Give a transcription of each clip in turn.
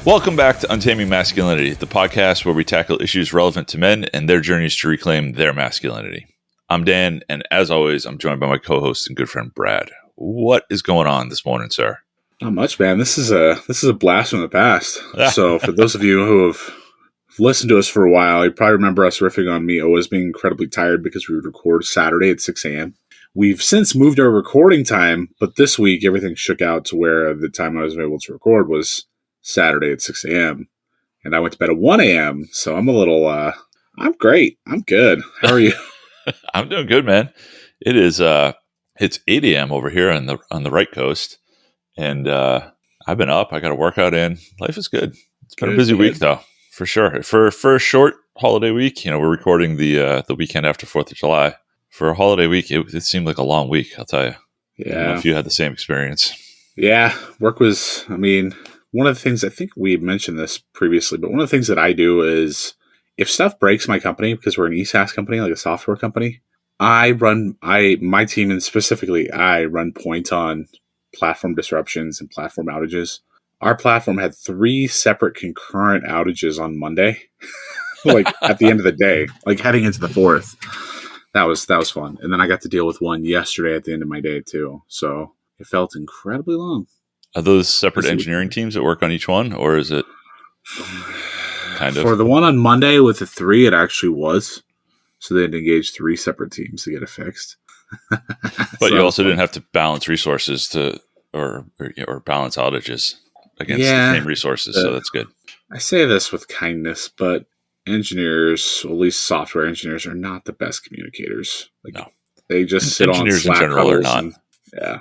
Welcome back to Untaming Masculinity, the podcast where we tackle issues relevant to men and their journeys to reclaim their masculinity. I'm Dan, and as always, I'm joined by my co-host and good friend Brad. What is going on this morning, sir? Not much, man. This is a blast from the past. So for those of you who have listened to us for a while, you probably remember us riffing on me always being incredibly tired because we would record Saturday at 6 a.m. We've since moved our recording time, but this week everything shook out to where the time I was able to record was Saturday at 6 a.m. And I went to bed at 1 a.m. So I'm a little, I'm great. I'm good. How are you? I'm doing good, man. It is, it's 8 a.m. over here on the right coast. And I've been up. I got a workout in. Life is good. It's been a busy week, though, for sure. For a short holiday week, we're recording the weekend after 4th of July. For a holiday week, it seemed like a long week, I'll tell you. Yeah. I don't know if you had the same experience. Yeah. Work was, one of the things, I think we mentioned this previously, but one of the things that I do is if stuff breaks my company, because we're an eSaaS company, like a software company, my team, and specifically I run point on platform disruptions and platform outages. Our platform had 3 separate concurrent outages on Monday, like at the end of the day, like heading into the 4th. That was fun. And then I got to deal with one yesterday at the end of my day too. So it felt incredibly long. Are those separate engineering teams that work on each one, or is it kind of? For the one on Monday with the 3, it actually was. So they'd engage 3 separate teams to get it fixed. But you also didn't have to balance resources or balance outages against the same resources, so that's good. I say this with kindness, but engineers, or at least software engineers, are not the best communicators. No. They just sit on Slack in general are not. There's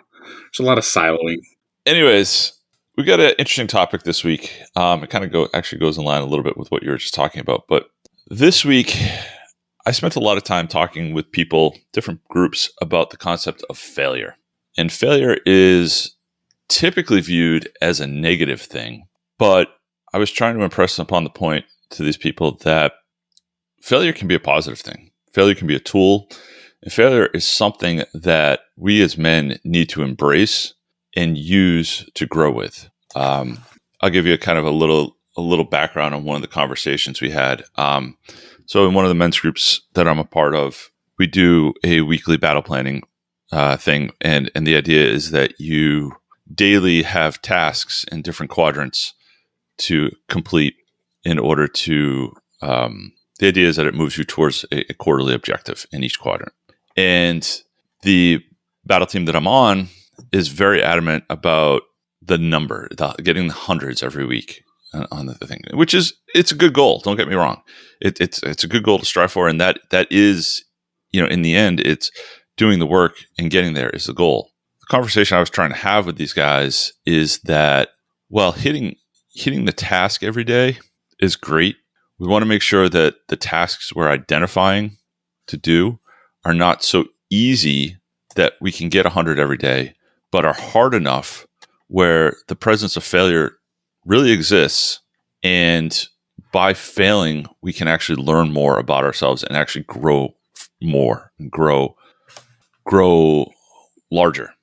a lot of siloing. Anyways, we got an interesting topic this week. It kind of actually goes in line a little bit with what you were just talking about. But this week, I spent a lot of time talking with people, different groups, about the concept of failure. And failure is typically viewed as a negative thing. But I was trying to impress upon the point to these people that failure can be a positive thing. Failure can be a tool. And failure is something that we as men need to embrace and use to grow with. I'll give you a little background on one of the conversations we had. So in one of the men's groups that I'm a part of, we do a weekly battle planning thing. And the idea is that you daily have tasks in different quadrants to complete in order to, the idea is that it moves you towards a quarterly objective in each quadrant. And the battle team that I'm on is very adamant about the number, getting the hundreds every week on the thing, which is, it's a good goal. Don't get me wrong. It's a good goal to strive for. And that is, in the end, it's doing the work and getting there is the goal. The conversation I was trying to have with these guys is that, well, hitting the task every day is great. We want to make sure that the tasks we're identifying to do are not so easy that we can get 100 every day, but are hard enough where the presence of failure really exists. And by failing, we can actually learn more about ourselves and actually grow more and grow larger.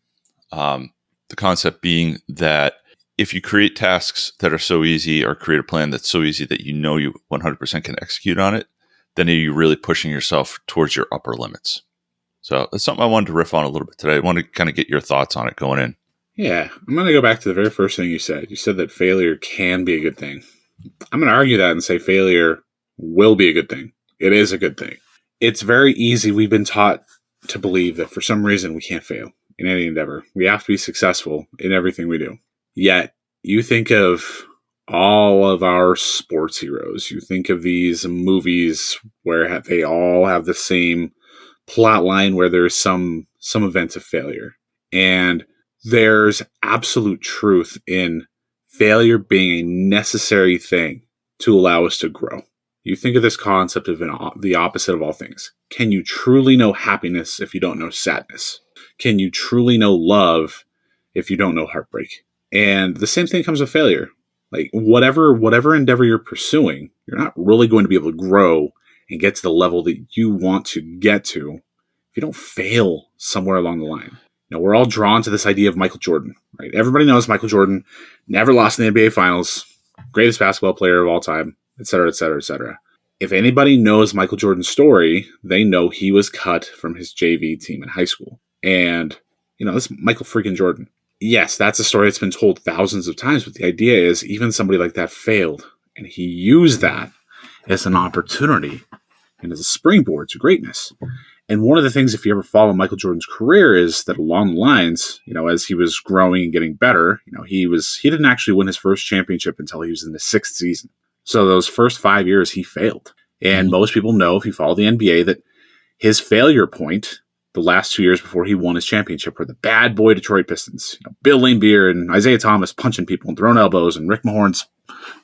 The concept being that if you create tasks that are so easy or create a plan that's so easy that you 100% can execute on it, then you're really pushing yourself towards your upper limits. So that's something I wanted to riff on a little bit today. I want to kind of get your thoughts on it going in. Yeah, I'm going to go back to the very first thing you said. You said that failure can be a good thing. I'm going to argue that and say failure will be a good thing. It is a good thing. It's very easy. We've been taught to believe that for some reason we can't fail in any endeavor. We have to be successful in everything we do. Yet, you think of all of our sports heroes. You think of these movies where they all have the same plot line where there's some event of failure. And there's absolute truth in failure being a necessary thing to allow us to grow. You think of this concept of the opposite of all things. Can you truly know happiness if you don't know sadness? Can you truly know love if you don't know heartbreak? And the same thing comes with failure. Like whatever endeavor you're pursuing, you're not really going to be able to grow and get to the level that you want to get to if you don't fail somewhere along the line. You know, we're all drawn to this idea of Michael Jordan, right? Everybody knows Michael Jordan never lost in the NBA Finals, greatest basketball player of all time, et cetera, et cetera, et cetera. If anybody knows Michael Jordan's story, they know he was cut from his JV team in high school. And, this is Michael freaking Jordan. Yes, that's a story that's been told thousands of times, but the idea is even somebody like that failed, and he used that as an opportunity and as a springboard to greatness. And one of the things, if you ever follow Michael Jordan's career, is that along the lines, as he was growing and getting better, he didn't actually win his first championship until he was in the 6th season. So those first 5 years, he failed. And most people know, if you follow the NBA, that his failure point, the last 2 years before he won his championship, were the bad boy Detroit Pistons. Bill Laimbeer and Isaiah Thomas punching people and throwing elbows, and Rick Mahorn's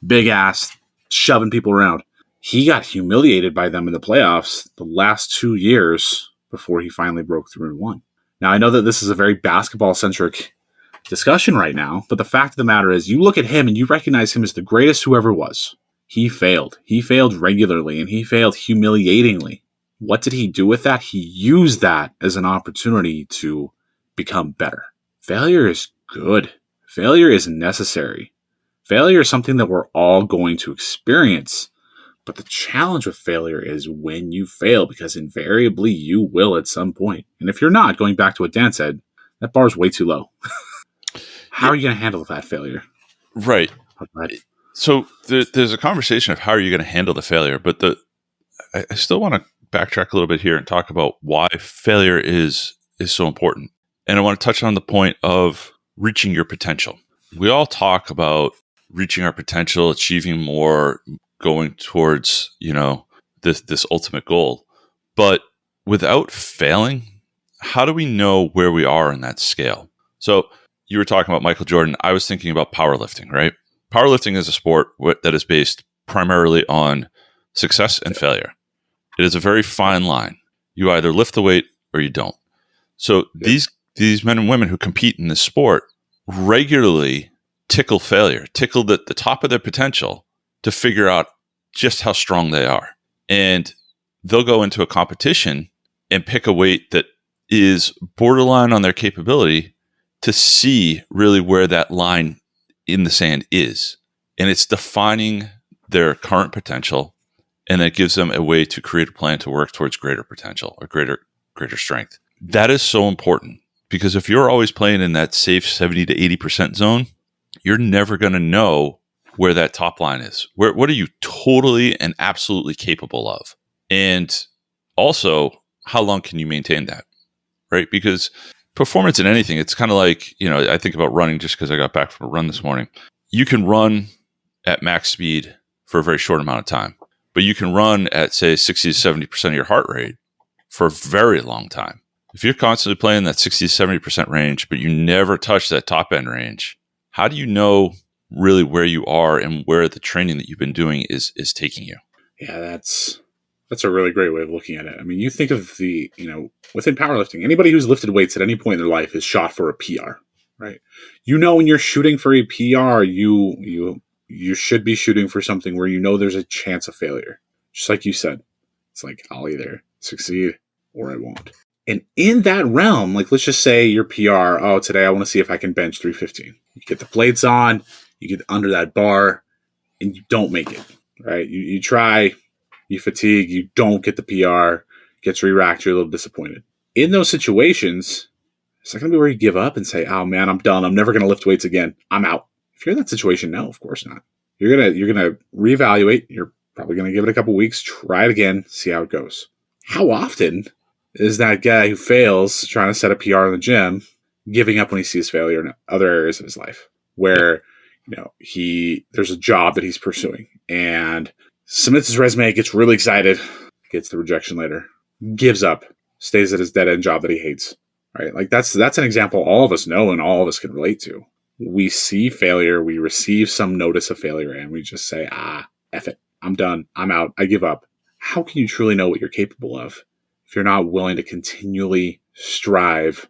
big ass shoving people around. He got humiliated by them in the playoffs the last 2 years before he finally broke through and won. Now, I know that this is a very basketball-centric discussion right now, but the fact of the matter is, you look at him and you recognize him as the greatest who ever was. He failed. He failed regularly, and he failed humiliatingly. What did he do with that? He used that as an opportunity to become better. Failure is good. Failure is necessary. Failure is something that we're all going to experience. But the challenge with failure is when you fail, because invariably you will at some point. And if you're not, going back to what Dan said, that bar is way too low. How are you going to handle that failure? Right. So there's a conversation of how are you going to handle the failure, but I still want to backtrack a little bit here and talk about why failure is so important. And I want to touch on the point of reaching your potential. We all talk about reaching our potential, achieving more, going towards, this ultimate goal. But without failing, how do we know where we are in that scale? So you were talking about Michael Jordan. I was thinking about powerlifting, right? Powerlifting is a sport that is based primarily on success and failure. It is a very fine line. You either lift the weight or you don't. So these men and women who compete in this sport regularly tickle failure, tickle the top of their potential to figure out just how strong they are. And they'll go into a competition and pick a weight that is borderline on their capability to see really where that line in the sand is. And it's defining their current potential, and that gives them a way to create a plan to work towards greater potential or greater strength. That is so important, because if you're always playing in that safe 70 to 80% zone, you're never going to know where that top line is. What are you totally and absolutely capable of? And also, how long can you maintain that, right? Because performance in anything, it's kind of like, I think about running just because I got back from a run this morning. You can run at max speed for a very short amount of time, but you can run at, say, 60 to 70% of your heart rate for a very long time. If you're constantly playing that 60 to 70% range, but you never touch that top end range, how do you know really where you are and where the training that you've been doing is taking you? Yeah, that's a really great way of looking at it. I mean, you think of within powerlifting, anybody who's lifted weights at any point in their life is shot for a PR, right? When you're shooting for a PR, you should be shooting for something where there's a chance of failure. Just like you said, it's like, I'll either succeed or I won't. And in that realm, let's just say your PR, today I want to see if I can bench 315. You get the plates on, you get under that bar, and you don't make it, right? You try, you fatigue, you don't get the PR, gets re-racked, you're a little disappointed. In those situations, it's not going to be where you give up and say, oh man, I'm done. I'm never going to lift weights again. I'm out. If you're in that situation, no, of course not. You're gonna reevaluate. You're probably going to give it a couple weeks, try it again, see how it goes. How often is that guy who fails trying to set a PR in the gym giving up when he sees failure in other areas of his life where, there's a job that he's pursuing and submits his resume, gets really excited, gets the rejection letter, gives up, stays at his dead end job that he hates, right? That's an example all of us know and all of us can relate to. We see failure, we receive some notice of failure, and we just say, F it, I'm done, I'm out, I give up. How can you truly know what you're capable of if you're not willing to continually strive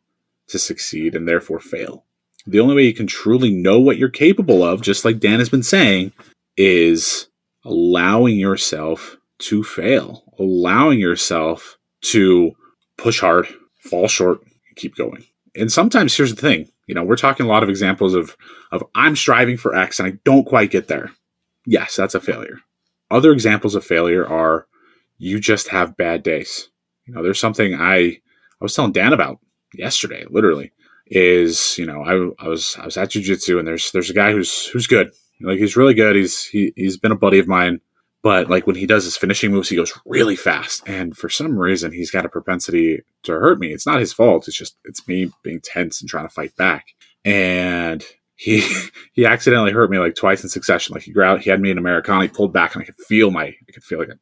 to succeed and therefore fail? The only way you can truly know what you're capable of, just like Dan has been saying, is allowing yourself to fail, allowing yourself to push hard, fall short, and keep going. And sometimes, here's the thing, we're talking a lot of examples of I'm striving for X and I don't quite get there. yes, that's a failure. Other examples of failure are you just have bad days. There's something I was telling Dan about yesterday, literally, is, I was at jujitsu, and there's a guy who's good. Like, he's really good. He's been a buddy of mine, but like, when he does his finishing moves, he goes really fast. And for some reason, he's got a propensity to hurt me. It's not his fault. It's me being tense and trying to fight back. And he accidentally hurt me like twice in succession. Like, he had me in Americana, he pulled back, and I could feel like a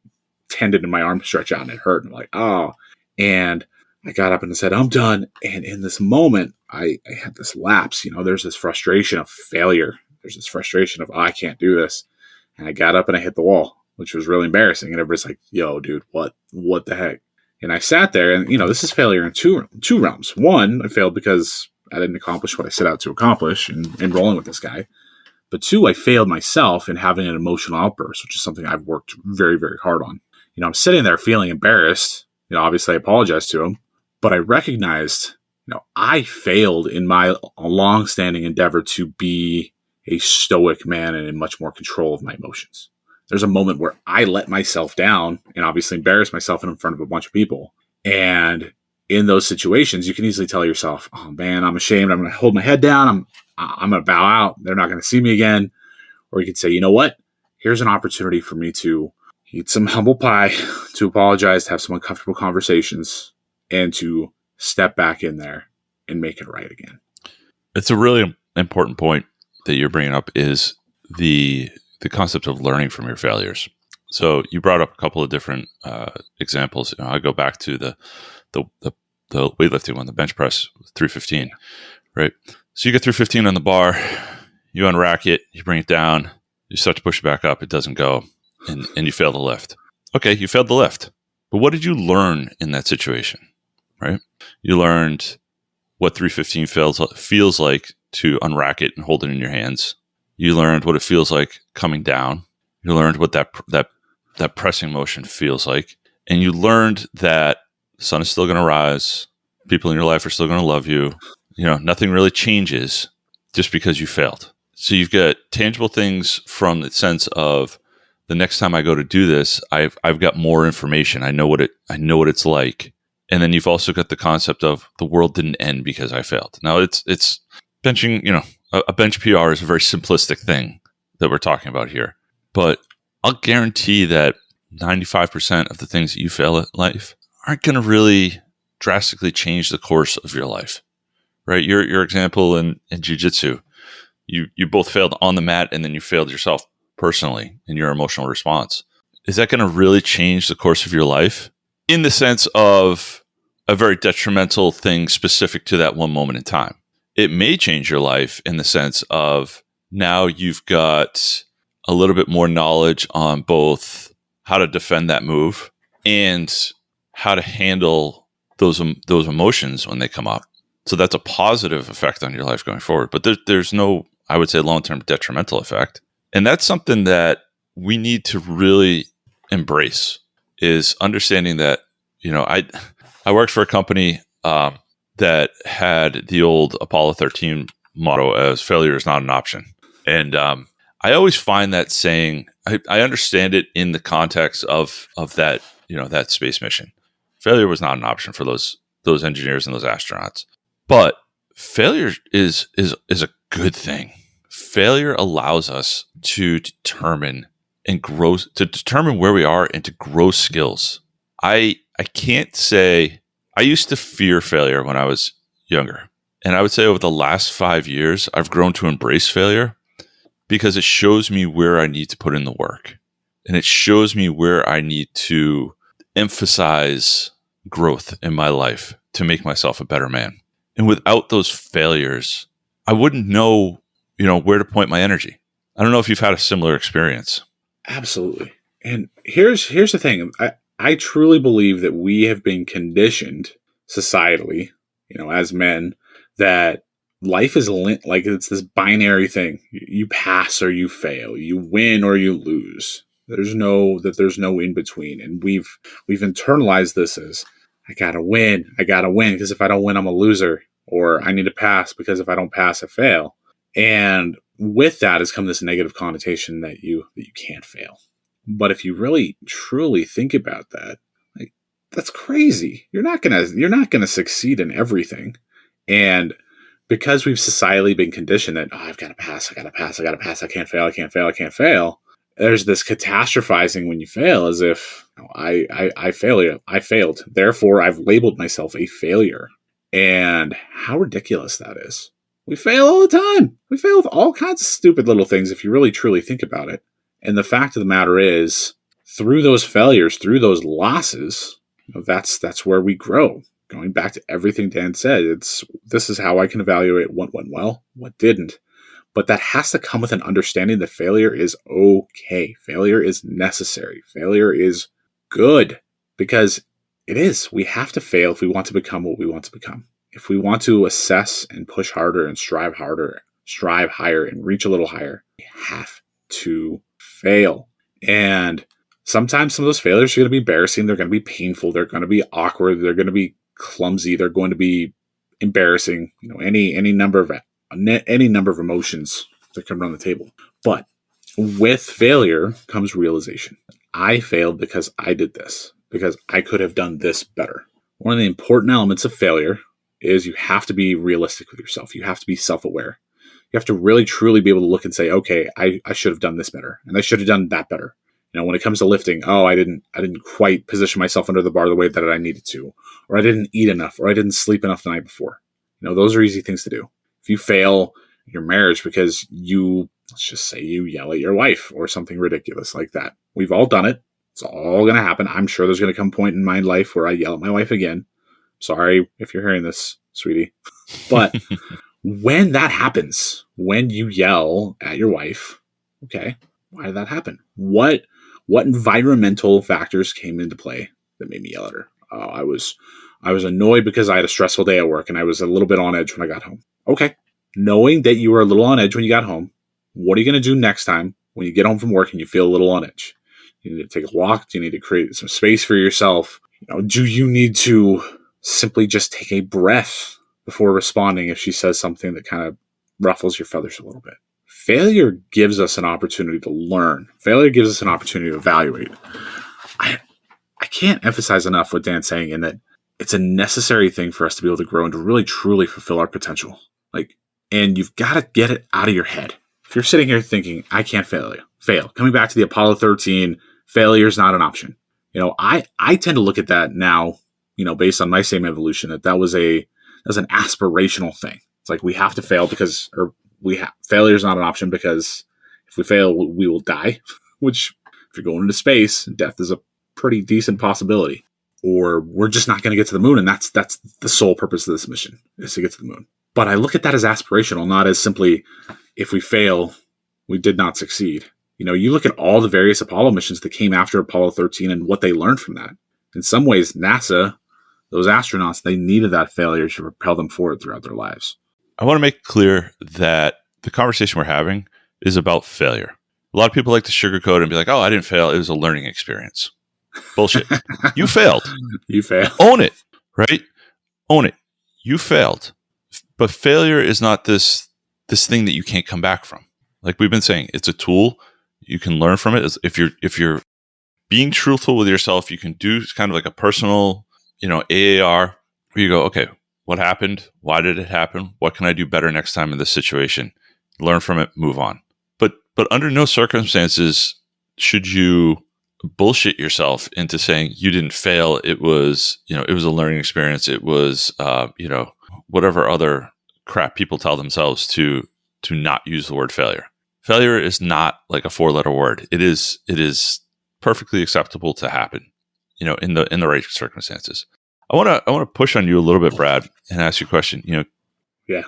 tendon in my arm stretch out, and it hurt. And I'm like, oh. And I got up and said, I'm done. And in this moment, I had this lapse. There's this frustration of failure. There's this frustration of, oh, I can't do this. And I got up and I hit the wall, which was really embarrassing. And everybody's like, yo, dude, what the heck? And I sat there, and, this is failure in two realms. One, I failed because I didn't accomplish what I set out to accomplish in rolling with this guy. But two, I failed myself in having an emotional outburst, which is something I've worked very, very hard on. I'm sitting there feeling embarrassed. Obviously I apologized to him, but I recognized, I failed in my long-standing endeavor to be a stoic man and in much more control of my emotions. There's a moment where I let myself down and obviously embarrassed myself in front of a bunch of people. And in those situations, you can easily tell yourself, oh man, I'm ashamed. I'm going to hold my head down. I'm going to bow out. They're not going to see me again. Or you could say, you know what? Here's an opportunity for me to eat some humble pie, to apologize, to have some uncomfortable conversations, and to step back in there and make it right again. It's a really important point that you're bringing up, is the concept of learning from your failures. So you brought up a couple of different examples. I go back to the weightlifting one, the bench press 315, right? So you get 315 on the bar, you unrack it, you bring it down, you start to push it back up, it doesn't go, and you fail the lift. Okay, you failed the lift. But what did you learn in that situation, right? You learned what 315 feels like to unrack it and hold it in your hands. You learned what it feels like coming down. You learned what that pressing motion feels like. And you learned that the sun is still going to rise. People in your life are still going to love you. Nothing really changes just because you failed. So you've got tangible things from the sense of, the next time I go to do this, I've got more information. I know what it's like. And then you've also got the concept of the world didn't end because I failed. Now it's benching, a bench PR is a very simplistic thing that we're talking about here. But I'll guarantee that 95% of the things that you fail at life aren't going to really drastically change the course of your life, right? Your example in jiu-jitsu, you both failed on the mat, and then you failed yourself personally in your emotional response. Is that going to really change the course of your life in the sense of a very detrimental thing specific to that one moment in time? It may change your life in the sense of, now you've got a little bit more knowledge on both how to defend that move and how to handle those emotions when they come up. So that's a positive effect on your life going forward. But there's no, I would say, long-term detrimental effect. And that's something that we need to really embrace, is understanding that, I worked for a company that had the old Apollo 13 motto as failure is not an option. And I always find that saying, I understand it in the context of that, that space mission. Failure was not an option for those engineers and those astronauts. But failure is a good thing. Failure allows us to determine where we are and to grow skills. I can't say, I used to fear failure when I was younger. And I would say over the last 5 years, I've grown to embrace failure because it shows me where I need to put in the work. And it shows me where I need to emphasize growth in my life to make myself a better man. And without those failures, I wouldn't know, where to point my energy. I don't know if you've had a similar experience. Absolutely. And here's the thing. I truly believe that we have been conditioned societally, as men, that life is like it's this binary thing. You pass or you fail. You win or you lose. There's no in between. And we've internalized this as, I gotta win because if I don't win, I'm a loser. Or I need to pass because if I don't pass, I fail. And with that has come this negative connotation that you can't fail. But if you really truly think about that, like, that's crazy. You're not gonna succeed in everything. And because we've societally been conditioned that, oh, I've got to pass, I got to pass, I got to pass, I can't fail, I can't fail, I can't fail. There's this catastrophizing when you fail, as if I failed. Therefore, I've labeled myself a failure. And how ridiculous that is. We fail all the time. We fail with all kinds of stupid little things if you really truly think about it. And the fact of the matter is, through those failures, through those losses, that's where we grow. Going back to everything Dan said, this is how I can evaluate what went well, what didn't. But that has to come with an understanding that failure is okay. Failure is necessary. Failure is good, because it is. We have to fail if we want to become what we want to become. If we want to assess and push harder and strive higher and reach a little higher, we have to fail. And sometimes some of those failures are going to be embarrassing. They're going to be painful. They're going to be awkward. They're going to be clumsy. They're going to be embarrassing. Any number of emotions that come around the table. But with failure comes realization. I failed because I did this, because I could have done this better. One of the important elements of failure is you have to be realistic with yourself. You have to be self-aware. You have to really, truly be able to look and say, okay, I should have done this better, and I should have done that better. When it comes to lifting, I didn't quite position myself under the bar the way that I needed to, or I didn't eat enough, or I didn't sleep enough the night before. Those are easy things to do. If you fail your marriage because let's just say you yell at your wife or something ridiculous like that. We've all done it. It's all going to happen. I'm sure there's going to come a point in my life where I yell at my wife again. Sorry if you're hearing this, sweetie. But when that happens, when you yell at your wife, okay, why did that happen? What environmental factors came into play that made me yell at her? I was annoyed because I had a stressful day at work and I was a little bit on edge when I got home. Okay. Knowing that you were a little on edge when you got home, what are you going to do next time when you get home from work and you feel a little on edge? You need to take a walk. Do you need to create some space for yourself? Do you need to simply just take a breath before responding if she says something that kind of ruffles your feathers a little bit? Failure gives us an opportunity to learn. Failure gives us an opportunity to evaluate. I can't emphasize enough what Dan's saying, in that it's a necessary thing for us to be able to grow and to really truly fulfill our potential. And you've got to get it out of your head. If you're sitting here thinking, I can't fail. Coming back to the Apollo 13, failure is not an option. I tend to look at that now, based on my same evolution, that was an aspirational thing. It's like we have to fail failure is not an option, because if we fail, we will die, which if you're going into space, death is a pretty decent possibility. Or we're just not going to get to the moon, and that's the sole purpose of this mission, is to get to the moon. But I look at that as aspirational, not as simply, if we fail, we did not succeed. You look at all the various Apollo missions that came after Apollo 13 and what they learned from that. In some ways, NASA, those astronauts, they needed that failure to propel them forward throughout their lives. I want to make clear that the conversation we're having is about failure. A lot of people like to sugarcoat and be like, oh, I didn't fail. It was a learning experience. Bullshit. You failed. You failed. Own it, right? Own it. You failed. But failure is not this thing that you can't come back from. Like we've been saying, it's a tool. You can learn from it. If you're being truthful with yourself, you can do kind of like a personal, AAR, where you go, okay, what happened? Why did it happen? What can I do better next time in this situation? Learn from it, move on. But under no circumstances should you bullshit yourself into saying you didn't fail. It was, it was a learning experience. It was, whatever other crap people tell themselves to not use the word failure. Failure is not like a 4-letter word. It is perfectly acceptable to happen, in the right circumstances. I want to push on you a little bit, Brad, and ask you a question. Yeah.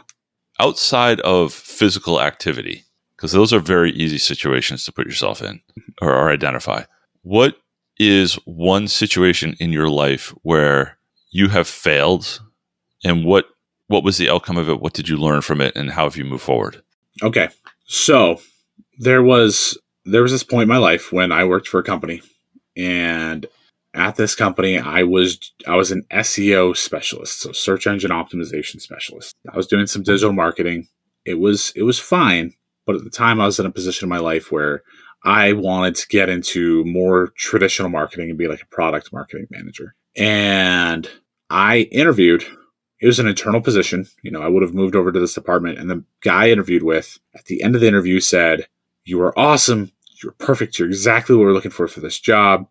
Outside of physical activity, because those are very easy situations to put yourself in or identify. What is one situation in your life where you have failed, and what was the outcome of it? What did you learn from it, and how have you moved forward? Okay. So there was this point in my life when I worked for a company, and at this company, I was an SEO specialist, so search engine optimization specialist. I was doing some digital marketing. It was fine, But at the time, I was in a position in my life where I wanted to get into more traditional marketing and be like a product marketing manager. And I interviewed. It was an internal position. I would have moved over to this department. And the guy I interviewed with, at the end of the interview, said, "You are awesome. You're perfect. You're exactly what we're looking for this job.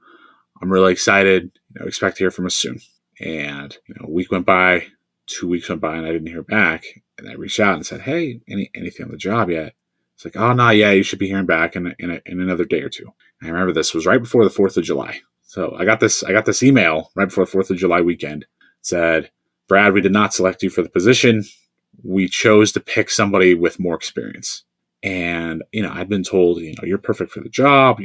I'm really excited. Expect to hear from us soon." And a week went by, 2 weeks went by, and I didn't hear back. And I reached out and said, "Hey, anything on the job yet?" It's like, "Oh, no, yeah, you should be hearing back in another day or two." And I remember this was right before the 4th of July. So I got this email right before the 4th of July weekend. It said, "Brad, we did not select you for the position. We chose to pick somebody with more experience." And, I'd been told, "You're perfect for the job."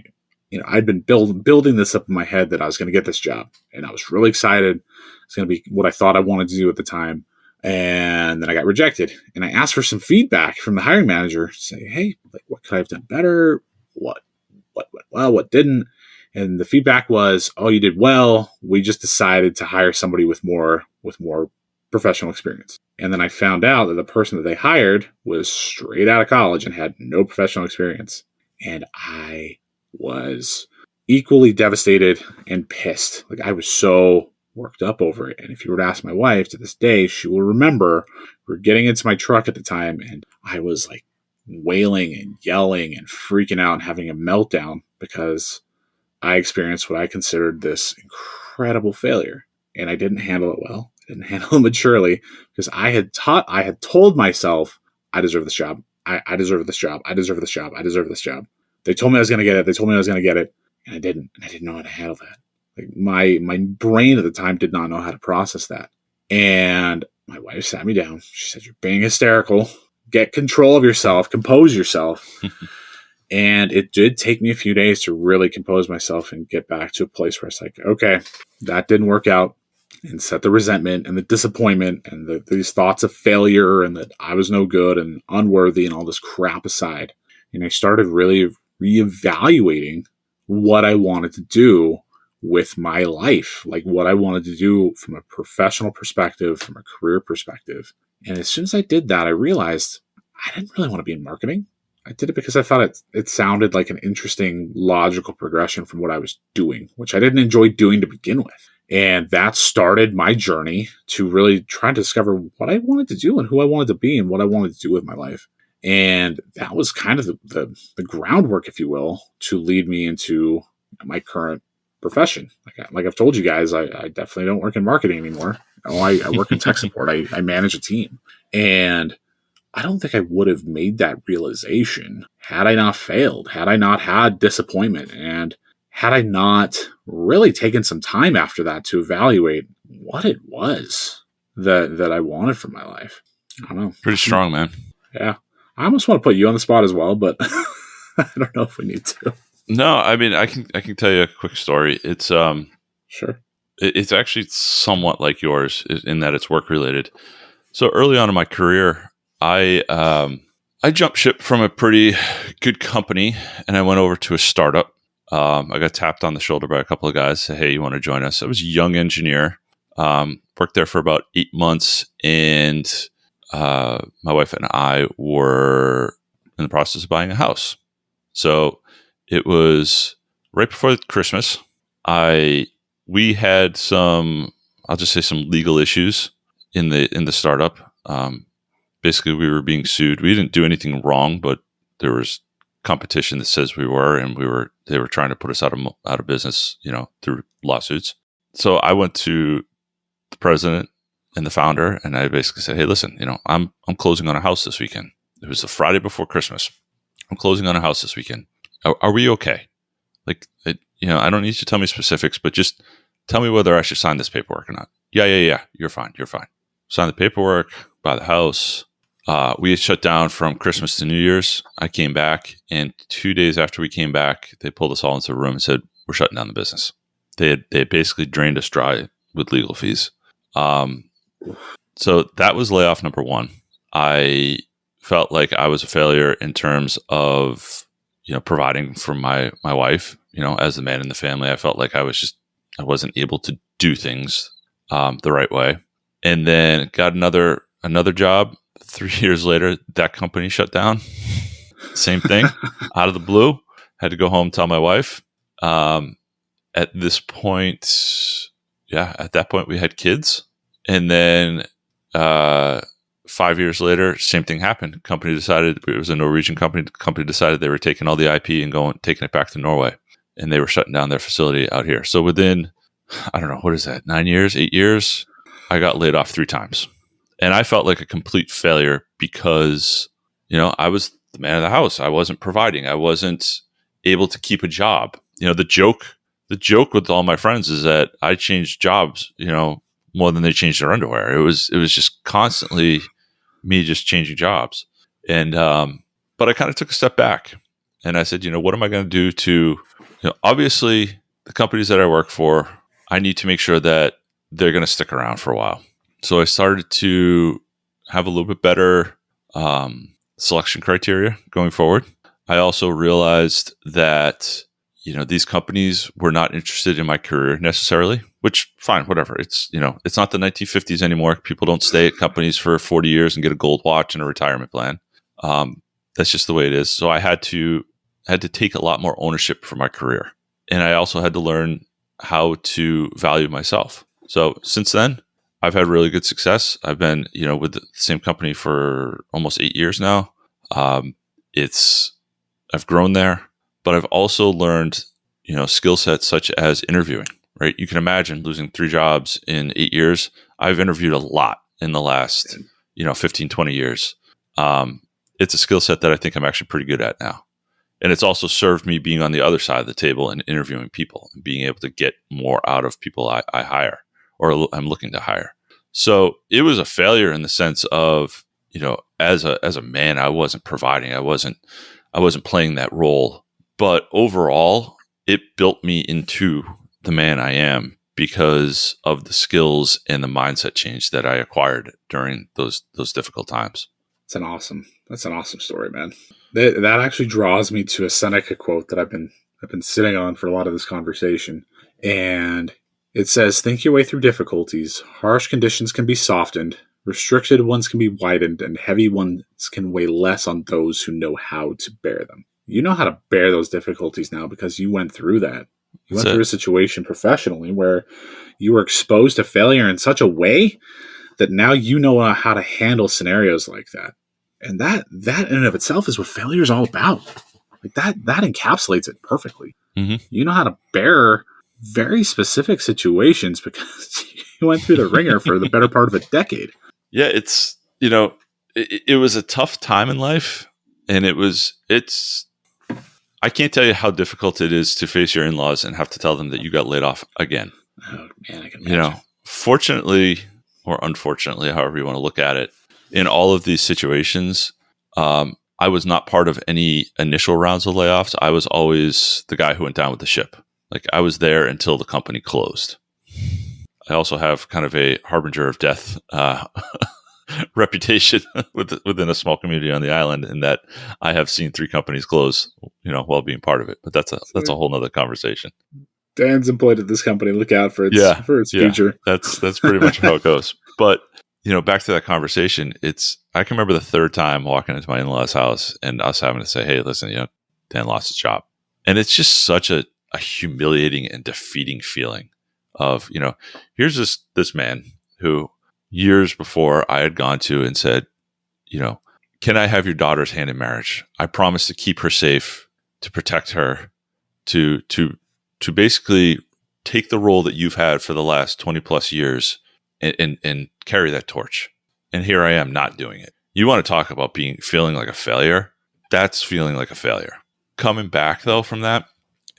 I'd been building this up in my head that I was going to get this job. And I was really excited. It's going to be what I thought I wanted to do at the time. And then I got rejected. And I asked for some feedback from the hiring manager to say, "Hey, what could I have done better? What went well, what didn't?" And the feedback was, "Oh, you did well. We just decided to hire somebody with more professional experience." And then I found out that the person that they hired was straight out of college and had no professional experience. And I was equally devastated and pissed. I was so worked up over it. And if you were to ask my wife to this day, she will remember we were getting into my truck at the time, and I was wailing and yelling and freaking out and having a meltdown because I experienced what I considered this incredible failure. And I didn't handle it well. I didn't handle it maturely because I had told myself, "I deserve this job. I deserve this job. I deserve this job. I deserve this job." They told me I was going to get it. And I didn't. And I didn't know how to handle that. My brain at the time did not know how to process that. And my wife sat me down. She said, "You're being hysterical. Get control of yourself. Compose yourself." And it did take me a few days to really compose myself and get back to a place where it's like, okay, that didn't work out, and set the resentment and the disappointment and these thoughts of failure and that I was no good and unworthy and all this crap aside. And I started really reevaluating what I wanted to do with my life, what I wanted to do from a professional perspective, from a career perspective. And as soon as I did that, I realized I didn't really want to be in marketing. I did it because I thought it sounded like an interesting, logical progression from what I was doing, which I didn't enjoy doing to begin with. And that started my journey to really try to discover what I wanted to do and who I wanted to be and what I wanted to do with my life. And that was kind of the groundwork, if you will, to lead me into my current profession. Like I've told you guys, I definitely don't work in marketing anymore. I work in tech support. I manage a team. And I don't think I would have made that realization had I not failed, had I not had disappointment, and had I not really taken some time after that to evaluate what it was that I wanted from my life. I don't know. Pretty strong, man. Yeah. I almost want to put you on the spot as well, but I don't know if we need to. No, I mean, I can tell you a quick story. It's Sure. It's actually somewhat like yours in that it's work related. So early on in my career, I jumped ship from a pretty good company and I went over to a startup. I got tapped on the shoulder by a couple of guys. Said, "Hey, you want to join us?" I was a young engineer. Worked there for about 8 months, and my wife and I were in the process of buying a house. So it was right before Christmas. We had some, I'll just say, some legal issues in the startup. Basically, we were being sued. We didn't do anything wrong, but there was competition that says we were, and they were trying to put us out of business, through lawsuits. So I went to the president and the founder, and I basically said, "Hey, listen, I'm closing on a house this weekend. It was the Friday before Christmas. I'm closing on a house this weekend. Are we okay? I don't need you to tell me specifics, but just tell me whether I should sign this paperwork or not." Yeah. You're fine. Sign the paperwork, buy the house. We had shut down from Christmas to New Year's. I came back, and 2 days after we came back, they pulled us all into a room and said, "We're shutting down the business." They had basically drained us dry with legal fees. So that was layoff number one. I felt like I was a failure in terms of, providing for my wife, as the man in the family. I felt like I wasn't able to do things the right way. And then got another job. 3 years later, that company shut down. Same thing, out of the blue. Had to go home, tell my wife. At this point, at that point we had kids, and then 5 years later, same thing happened. Company decided, it was a Norwegian company. The company decided they were taking all the IP and taking it back to Norway, and they were shutting down their facility out here. So within, I don't know, what is that, 9 years, 8 years, I got laid off 3 times, and I felt like a complete failure because I was the man of the house. I wasn't providing. I wasn't able to keep a job. The joke with all my friends is that I changed jobs, more than they changed their underwear. It was just constantly me just changing jobs. And, but I kind of took a step back and I said, what am I going to do to, obviously the companies that I work for, I need to make sure that they're going to stick around for a while. So I started to have a little bit better, selection criteria going forward. I also realized that, these companies were not interested in my career necessarily, which fine, whatever. It's, it's not the 1950s anymore. People don't stay at companies for 40 years and get a gold watch and a retirement plan. That's just the way it is. So I had to take a lot more ownership for my career. And I also had to learn how to value myself. So since then, I've had really good success. I've been, with the same company for almost 8 years now. I've grown there, but I've also learned, skill sets such as interviewing, right? You can imagine losing 3 jobs in 8 years. I've interviewed a lot in the last, 15, 20 years. It's a skill set that I think I'm actually pretty good at now. And it's also served me being on the other side of the table and interviewing people and being able to get more out of people I hire or I'm looking to hire. So it was a failure in the sense of, as a man, I wasn't providing. I wasn't playing that role. But overall, it built me into the man I am because of the skills and the mindset change that I acquired during those difficult times. That's an awesome story, man. That actually draws me to a Seneca quote that I've been sitting on for a lot of this conversation. And it says, "Think your way through difficulties. Harsh conditions can be softened, restricted ones can be widened, and heavy ones can weigh less on those who know how to bear them." You know how to bear those difficulties now because you went through that. You went through a situation professionally where you were exposed to failure in such a way that now you know how to handle scenarios like that. And that in and of itself is what failure is all about. Like that encapsulates it perfectly. Mm-hmm. You know how to bear very specific situations because you went through the ringer for the better part of a decade. Yeah, it's, it was a tough time in life, and I can't tell you how difficult it is to face your in-laws and have to tell them that you got laid off again. Oh man, I can imagine. Fortunately or unfortunately, however you want to look at it, in all of these situations, I was not part of any initial rounds of layoffs. I was always the guy who went down with the ship. Like I was there until the company closed. I also have kind of a harbinger of death reputation within a small community on the island, in that I have seen 3 companies close, while being part of it. But that's a whole nother conversation. Dan's employed at this company. Look out for its future. That's pretty much how it goes. But back to that conversation, I can remember the 3rd time walking into my in-laws' house and us having to say, "Hey, listen, Dan lost his job," and it's just such a humiliating and defeating feeling of, here's this man who years before I had gone to and said, "Can I have your daughter's hand in marriage? I promise to keep her safe, to protect her, to basically take the role that you've had for the last 20 plus years and carry that torch." And here I am not doing it. You want to talk about feeling like a failure? That's feeling like a failure. Coming back though from that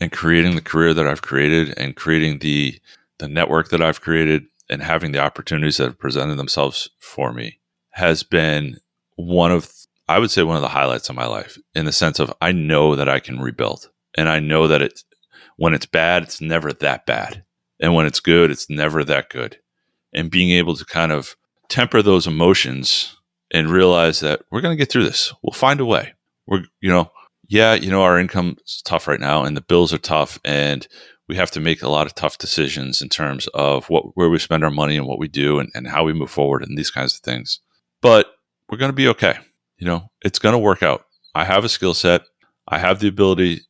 and creating the career that I've created and creating the network that I've created and having the opportunities that have presented themselves for me has been one of the highlights of my life, in the sense of I know that I can rebuild, and I know that when it's bad, it's never that bad. And when it's good, it's never that good. And being able to kind of temper those emotions and realize that we're going to get through this. We'll find a way. Our income is tough right now and the bills are tough, and we have to make a lot of tough decisions in terms of where we spend our money and what we do and how we move forward and these kinds of things. But we're going to be okay. It's going to work out. I have a skill set. I have the ability,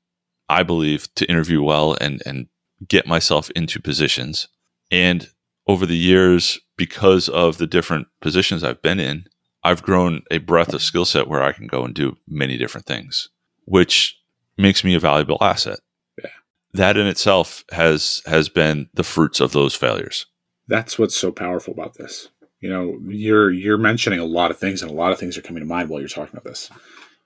I believe, to interview well and get myself into positions. And over the years, because of the different positions I've been in, I've grown a breadth of skill set where I can go and do many different things, which makes me a valuable asset. Yeah. That in itself has been the fruits of those failures. That's what's so powerful about this. You're mentioning a lot of things, and a lot of things are coming to mind while you're talking about this.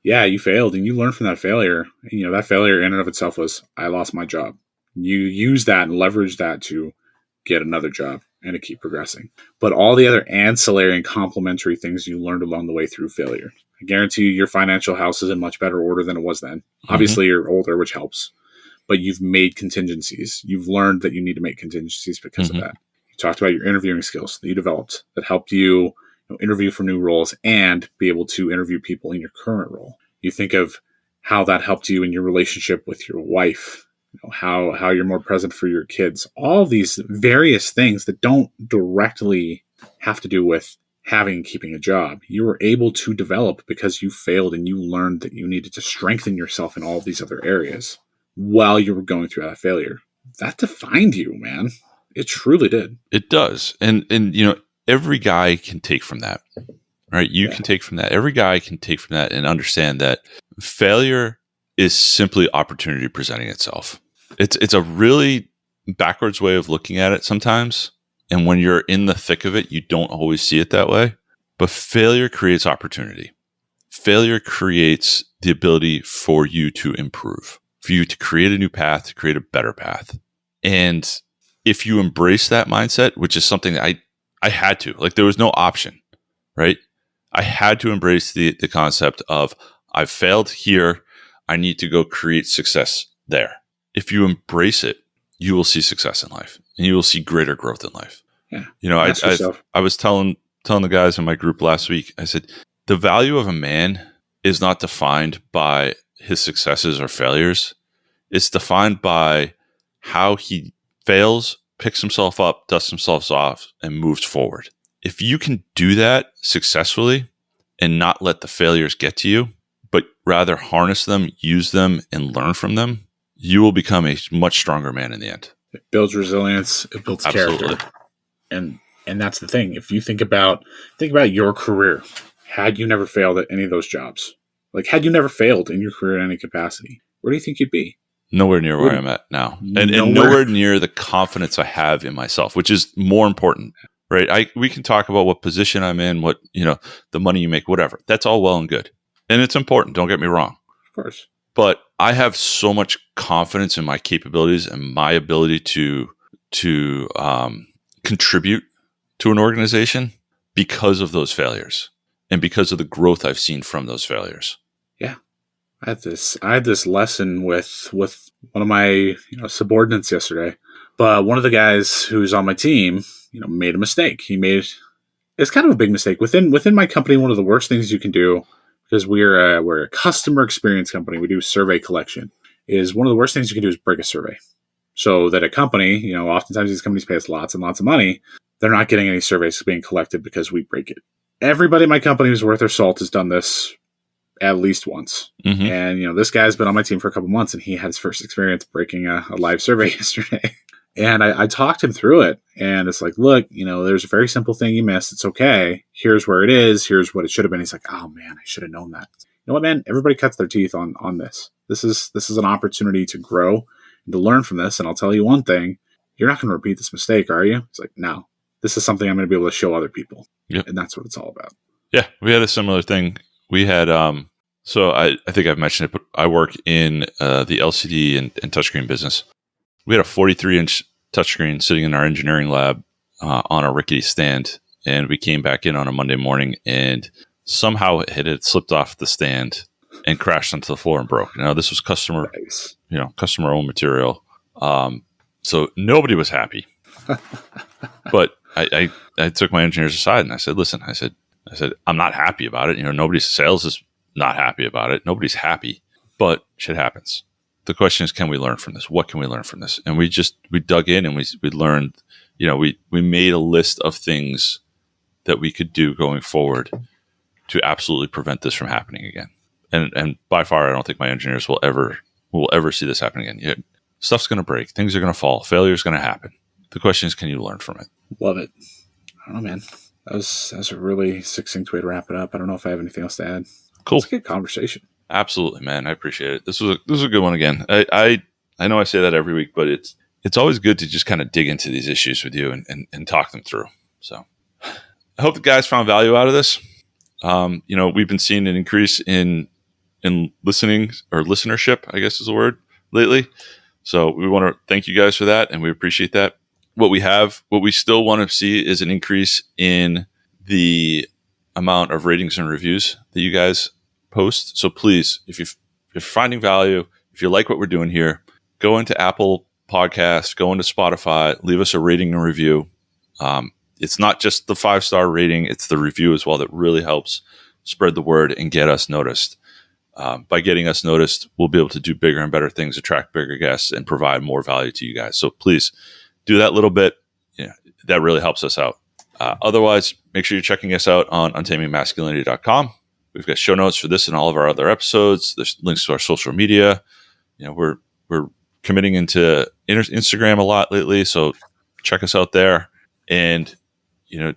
Yeah, you failed, and you learned from that failure. And, that failure in and of itself was, I lost my job. You use that and leverage that to get another job and to keep progressing. But all the other ancillary and complementary things you learned along the way through failure. I guarantee you your financial house is in much better order than it was then. Obviously, you're older, which helps. But you've made contingencies. You've learned that you need to make contingencies because of that. You talked about your interviewing skills that you developed that helped you interview for new roles and be able to interview people in your current role. You think of how that helped you in your relationship with your wife, how you're more present for your kids, all these various things that don't directly have to do with having and keeping a job. You were able to develop because you failed and you learned that you needed to strengthen yourself in all these other areas while you were going through that failure. That defined you, man. It truly did. It does. And every guy can take from that, right? You can take from that. Every guy can take from that and understand that failure is simply opportunity presenting itself. It's a really backwards way of looking at it sometimes. And when you're in the thick of it, you don't always see it that way. But failure creates opportunity. Failure creates the ability for you to improve, for you to create a new path, to create a better path. And if you embrace that mindset, which is something that I had to, like there was no option, right? I had to embrace the concept of I've failed here. I need to go create success there. If you embrace it, you will see success in life and you will see greater growth in life. Yeah. I was telling the guys in my group last week, I said, the value of a man is not defined by his successes or failures. It's defined by how he fails, picks himself up, dusts himself off, and moves forward. If you can do that successfully and not let the failures get to you, but rather harness them, use them, and learn from them, you will become a much stronger man in the end. It builds resilience. It builds character. And that's the thing. If you think about your career, had you never failed at any of those jobs, like had you never failed in your career in any capacity, where do you think you'd be? Nowhere near where I'm at now. And nowhere near the confidence I have in myself, which is more important, right? We can talk about what position I'm in, what, the money you make, whatever. That's all well and good. And it's important. Don't get me wrong. Of course. But I have so much confidence in my capabilities and my ability to contribute to an organization because of those failures and because of the growth I've seen from those failures. Yeah. I had this lesson with one of my subordinates yesterday, but one of the guys who's on my team, made a mistake. It's kind of a big mistake within my company. One of the worst things you can do, because we're a customer experience company, we do survey collection. Is one of the worst things you can do is break a survey. So that a company, oftentimes these companies pay us lots and lots of money. They're not getting any surveys being collected because we break it. Everybody in my company who's worth their salt has done this at least once. Mm-hmm. And, this guy's been on my team for a couple months and he had his first experience breaking a live survey yesterday. And I talked him through it. And it's like, look, there's a very simple thing you missed. It's okay. Here's where it is. Here's what it should have been. He's like, oh man, I should have known that. You know what, man? Everybody cuts their teeth on this. This is an opportunity to grow and to learn from this. And I'll tell you one thing, you're not going to repeat this mistake, are you? It's like, no, this is something I'm going to be able to show other people. Yep. And that's what it's all about. Yeah. We had a similar thing. We had, so I think I've mentioned it, but I work in the LCD and touchscreen business. We had a 43-inch touchscreen sitting in our engineering lab on a rickety stand. And we came back in on a Monday morning and somehow it had slipped off the stand and crashed onto the floor and broke. Now, this was customer owned material. So nobody was happy. But I took my engineers aside and I said, listen, I said, I'm not happy about it. Nobody's sales is not happy about it. Nobody's happy, but shit happens. The question is, can we learn from this? What can we learn from this? And we dug in and we learned, we made a list of things that we could do going forward to absolutely prevent this from happening again. And by far, I don't think my engineers will ever see this happen again. Stuff's going to break. Things are going to fall. Failure is going to happen. The question is, can you learn from it? Love it. I don't know, man. That was a really succinct way to wrap it up. I don't know if I have anything else to add. Cool. It's a good conversation. Absolutely, man. I appreciate it. This was a good one again. I know I say that every week, but it's always good to just kind of dig into these issues with you and talk them through. So I hope the guys found value out of this. We've been seeing an increase in listening or listenership, I guess is the word, lately. So we want to thank you guys for that, and we appreciate that. What we still want to see is an increase in the amount of ratings and reviews that you guys post. So please, if you're finding value, if you like what we're doing here, go into Apple Podcasts, go into Spotify, leave us a rating and review. It's not just the 5-star rating, it's the review as well that really helps spread the word and get us noticed. By getting us noticed, we'll be able to do bigger and better things, attract bigger guests, and provide more value to you guys. So please do that little bit. Yeah, that really helps us out. Otherwise, make sure you're checking us out on untamingmasculinity.com. We've got show notes for this and all of our other episodes. There's links to our social media. We're committing into Instagram a lot lately, so check us out there. And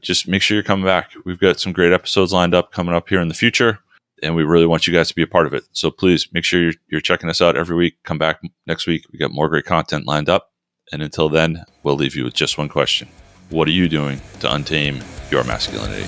just make sure you're coming back. We've got some great episodes lined up coming up here in the future, and we really want you guys to be a part of it. So please make sure you're checking us out every week. Come back next week. We got more great content lined up. And until then, we'll leave you with just one question. What are you doing to untame your masculinity?